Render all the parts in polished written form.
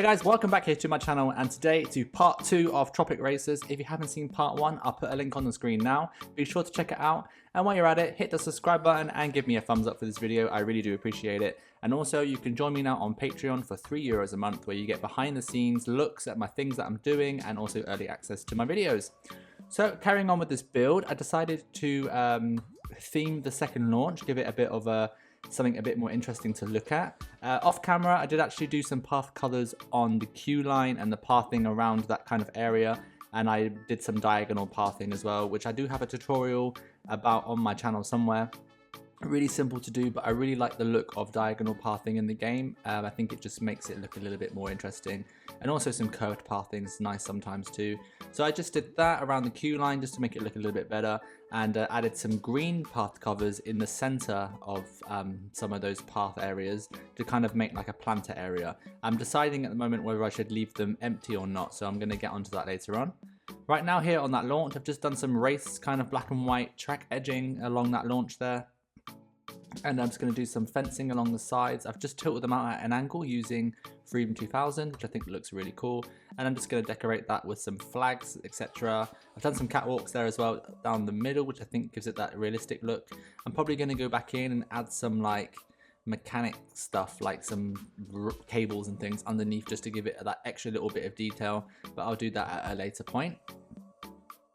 Hey guys, welcome back here to my channel, and today to part 2 of Tropic races. If you haven't seen part 1, I'll put a link on the screen now. Be sure to check it out, and while you're at it, hit the subscribe button and give me a thumbs up for this video. I really do appreciate it. And also, you can join me now on Patreon for €3 a month, where you get behind the scenes looks at my things that I'm doing and also early access to my videos. So carrying on with this build, I decided to theme the second launch, give it a bit of something a bit more interesting to look at. Off camera, I did actually do some path colors on the queue line and the pathing around that kind of area, and I did some diagonal pathing as well, which I do have a tutorial about on my channel somewhere. Really simple to do, but I really like the look of diagonal pathing in the game. I think it just makes it look a little bit more interesting, and also some curved pathing is nice sometimes too. So I just did that around the queue line just to make it look a little bit better, and added some green path covers in the center of some of those path areas to kind of make like a planter area. I'm deciding at the moment whether I should leave them empty or not, so I'm going to get onto that later on. Right now here on that launch, I've just done some race kind of black and white track edging along that launch there. And I'm just going to do some fencing along the sides. I've just tilted them out at an angle using Freedom 2000, which I think looks really cool. And I'm just going to decorate that with some flags, etc. I've done some catwalks there as well down the middle, which I think gives it that realistic look. I'm probably going to go back in and add some like mechanic stuff, like some cables and things underneath, just to give it that extra little bit of detail. But I'll do that at a later point.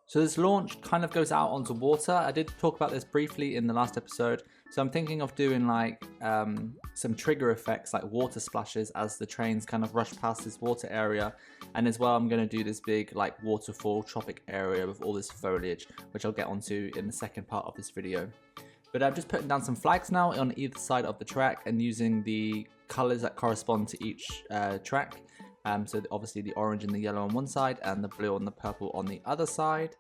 So this launch kind of goes out onto water. I did talk about this briefly in the last episode. So I'm thinking of doing like some trigger effects, like water splashes as the trains kind of rush past this water area. And as well, I'm going to do this big like waterfall tropic area with all this foliage, which I'll get onto in the second part of this video. But I'm just putting down some flags now on either side of the track and using the colors that correspond to each track. So obviously the orange and the yellow on one side and the blue and the purple on the other side.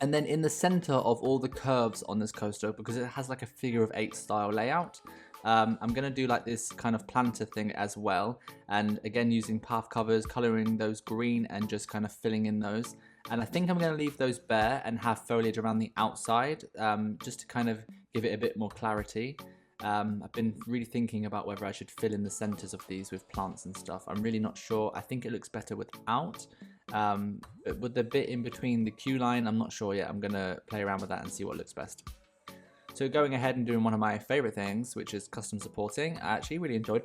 And then in the center of all the curves on this coaster, because it has like a figure of 8 style layout, I'm going to do like this kind of planter thing as well. And again, using path covers, coloring those green and just kind of filling in those. And I think I'm going to leave those bare and have foliage around the outside, just to kind of give it a bit more clarity. I've been really thinking about whether I should fill in the centers of these with plants and stuff. I'm really not sure. I think it looks better without. But with the bit in between the queue line, I'm not sure yet. I'm going to play around with that and see what looks best. So going ahead and doing one of my favorite things, which is custom supporting. I actually really enjoyed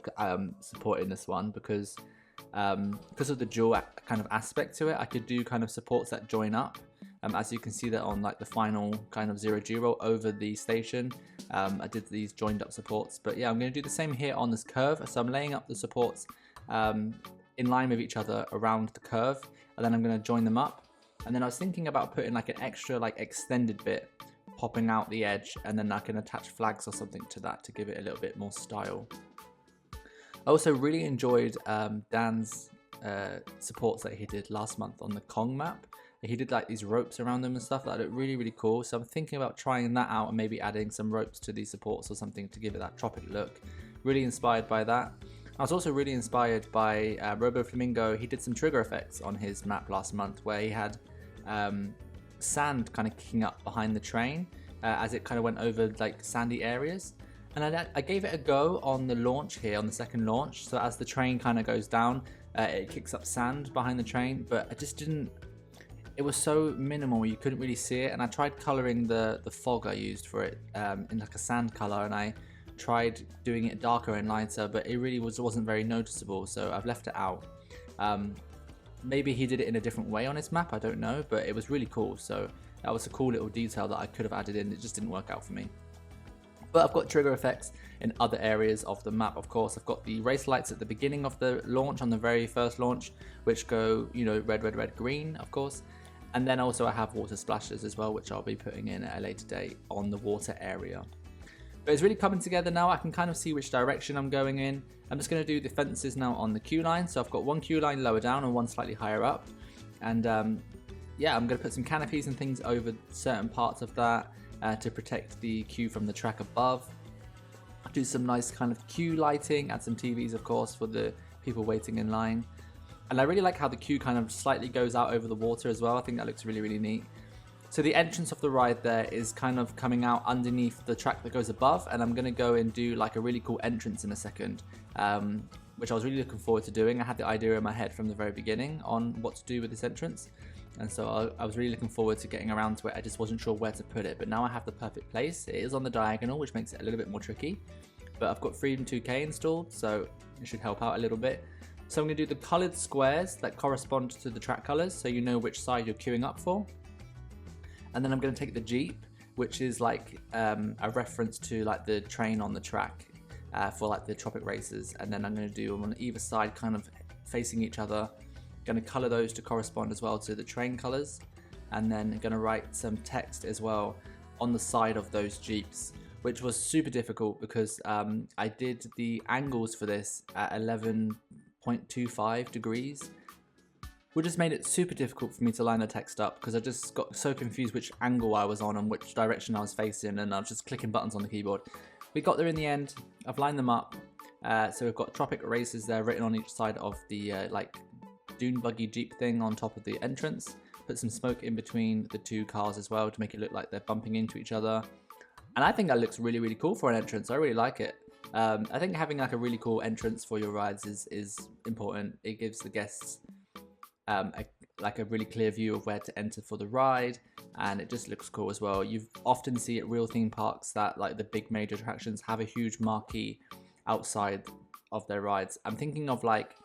supporting this one because of the dual kind of aspect to it. I could do kind of supports that join up. As you can see that on like the final kind of 0G roll over the station, I did these joined up supports. But yeah, I'm going to do the same here on this curve. So I'm laying up the supports in line with each other around the curve, and then I'm going to join them up. And then I was thinking about putting like an extra like extended bit popping out the edge, and then I can attach flags or something to that to give it a little bit more style. I also really enjoyed Dan's supports that he did last month on the Kong map. He did like these ropes around them and stuff that looked really, really cool. So I'm thinking about trying that out and maybe adding some ropes to these supports or something to give it that tropic look. Really inspired by that. I was also really inspired by Robo Flamingo. He did some trigger effects on his map last month where he had sand kind of kicking up behind the train as it kind of went over like sandy areas. And I gave it a go on the launch here, on the second launch. So as the train kind of goes down, it kicks up sand behind the train, but I just didn't. It was so minimal, you couldn't really see it. And I tried coloring the fog I used for it in like a sand color, and I tried doing it darker and lighter, but it really wasn't very noticeable. So I've left it out. Maybe he did it in a different way on his map, I don't know, but it was really cool. So that was a cool little detail that I could have added in. It just didn't work out for me. But I've got trigger effects in other areas of the map, of course. I've got the race lights at the beginning of the launch, on the very first launch, which go, you know, red, red, red, green, of course. And then also I have water splashes as well, which I'll be putting in at a later date on the water area. But it's really coming together now. I can kind of see which direction I'm going in. I'm just going to do the fences now on the queue line. So I've got one queue line lower down and one slightly higher up. And yeah, I'm going to put some canopies and things over certain parts of that to protect the queue from the track above. I'll do some nice kind of queue lighting, add some TVs of course for the people waiting in line. And I really like how the queue kind of slightly goes out over the water as well. I think that looks really, really neat. So the entrance of the ride there is kind of coming out underneath the track that goes above, and I'm going to go and do like a really cool entrance in a second. which I was really looking forward to doing. I had the idea in my head from the very beginning on what to do with this entrance, and so I was really looking forward to getting around to it. I just wasn't sure where to put it, but now I have the perfect place. It is on the diagonal, which makes it a little bit more tricky, but I've got Freedom 2K installed, so it should help out a little bit. So I'm going to do the coloured squares that correspond to the track colours, so you know which side you're queuing up for. And then I'm going to take the Jeep, which is like a reference to like the train on the track for like the Tropic races. And then I'm going to do them on either side, kind of facing each other. Going to colour those to correspond as well to the train colours. And then going to write some text as well on the side of those Jeeps, which was super difficult because I did the angles for this at 11.25 degrees, which just made it super difficult for me to line the text up because I just got so confused which angle I was on and which direction I was facing, and I was just clicking buttons on the keyboard. We got there in the end. I've lined them up. So we've got Tropic races there written on each side of the like dune buggy Jeep thing on top of the entrance. Put some smoke in between the two cars as well to make it look like they're bumping into each other. And I think that looks really, really cool for an entrance. I really like it. I think having like a really cool entrance for your rides is important. It gives the guests like a really clear view of where to enter for the ride, and it just looks cool as well. You often see at real theme parks that like the big major attractions have a huge marquee outside of their rides. I'm thinking of like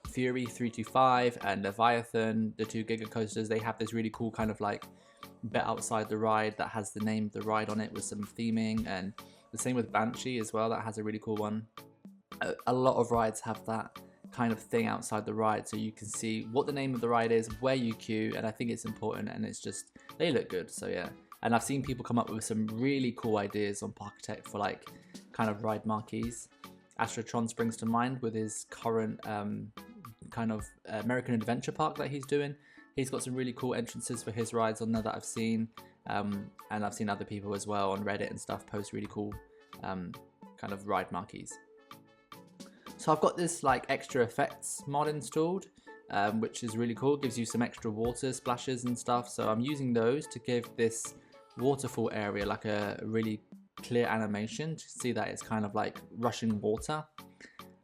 Fury 325 and Leviathan, the two Giga coasters. They have this really cool kind of like bit outside the ride that has the name of the ride on it with some theming, and the same with Banshee as well, that has a really cool one. A lot of rides have that kind of thing outside the ride, so you can see what the name of the ride is, where you queue, and I think it's important, and it's just, they look good, so yeah. And I've seen people come up with some really cool ideas on Parkitect for like kind of ride marquees. Astrotron springs to mind with his current kind of American Adventure Park that he's doing. He's got some really cool entrances for his rides on there that I've seen, and I've seen other people as well on Reddit and stuff post really cool kind of ride marquees. So I've got this like extra effects mod installed, which is really cool. It gives you some extra water splashes and stuff. So I'm using those to give this waterfall area like a really clear animation to see that it's kind of like rushing water.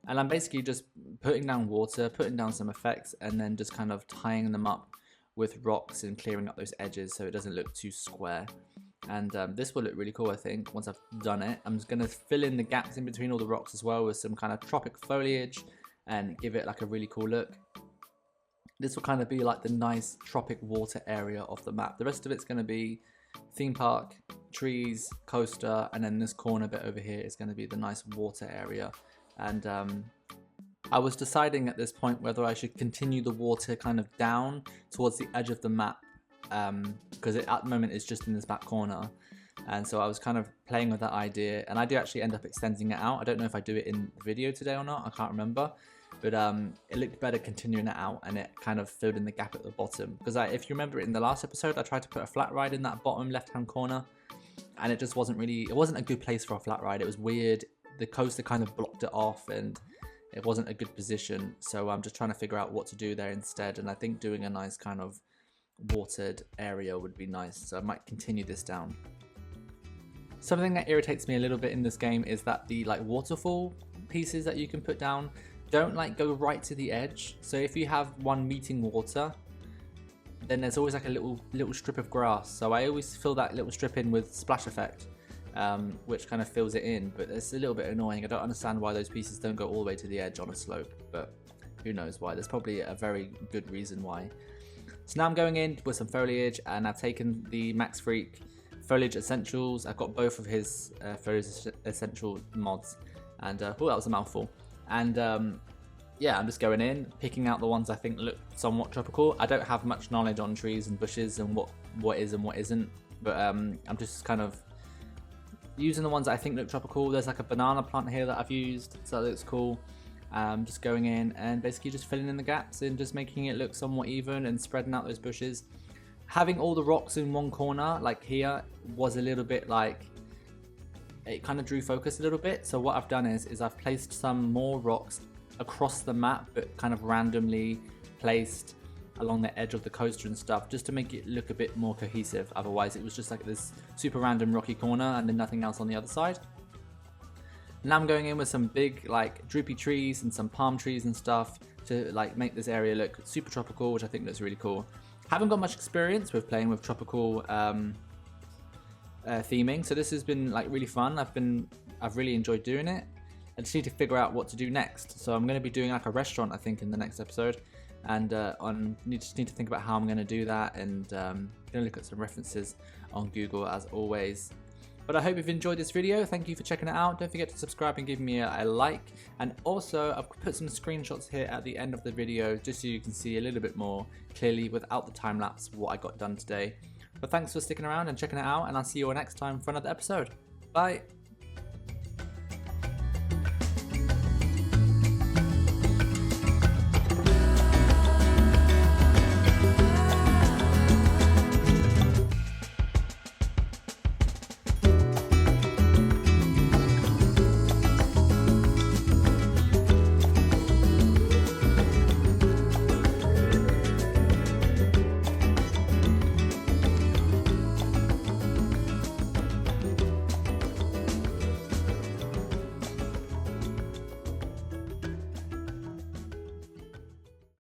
And I'm basically just putting down water, putting down some effects, and then just kind of tying them up with rocks and clearing up those edges so it doesn't look too square. And this will look really cool, I think, once I've done it. I'm just going to fill in the gaps in between all the rocks as well with some kind of tropic foliage and give it like a really cool look. This will kind of be like the nice tropic water area of the map. The rest of it's going to be theme park, trees, coaster, and then this corner bit over here is going to be the nice water area. And I was deciding at this point whether I should continue the water kind of down towards the edge of the map, because at the moment it's just in this back corner, and so I was kind of playing with that idea, and I do actually end up extending it out. I don't know if I do it in the video today or not, I can't remember, but it looked better continuing it out, and it kind of filled in the gap at the bottom, because if you remember in the last episode I tried to put a flat ride in that bottom left hand corner, and it just wasn't a good place for a flat ride. It was weird, the coaster kind of blocked it off, and it wasn't a good position, so I'm just trying to figure out what to do there instead, and I think doing a nice kind of watered area would be nice, so I might continue this down. Something that irritates me a little bit in this game is that the like waterfall pieces that you can put down don't like go right to the edge. So if you have one meeting water, then there's always like a little strip of grass, so I always fill that little strip in with splash effect, which kind of fills it in, but it's a little bit annoying. I don't understand why those pieces don't go all the way to the edge on a slope, but who knows why. There's probably a very good reason why. So now I'm going in with some foliage, and I've taken the Max Freak Foliage Essentials. I've got both of his Foliage Essential mods, and oh, that was a mouthful. And yeah, I'm just going in, picking out the ones I think look somewhat tropical. I don't have much knowledge on trees and bushes and what is and what isn't, but I'm just kind of using the ones that I think look tropical. There's like a banana plant here that I've used, so that looks cool. Just going in and basically just filling in the gaps and just making it look somewhat even and spreading out those bushes. Having all the rocks in one corner, like here, was a little bit like, it kind of drew focus a little bit. So what I've done is I've placed some more rocks across the map, but kind of randomly placed along the edge of the coaster and stuff, just to make it look a bit more cohesive. Otherwise it was just like this super random rocky corner and then nothing else on the other side. Now I'm going in with some big like droopy trees and some palm trees and stuff to like make this area look super tropical, which I think looks really cool. Haven't got much experience with playing with tropical theming, so this has been like really fun. I've really enjoyed doing it. I just need to figure out what to do next. So I'm going to be doing like a restaurant, I think, in the next episode, and just need to think about how I'm going to do that, and going to look at some references on Google as always. But I hope you've enjoyed this video. Thank you for checking it out. Don't forget to subscribe and give me a like. And also, I've put some screenshots here at the end of the video just so you can see a little bit more clearly without the time lapse what I got done today. But thanks for sticking around and checking it out, and I'll see you all next time for another episode. Bye!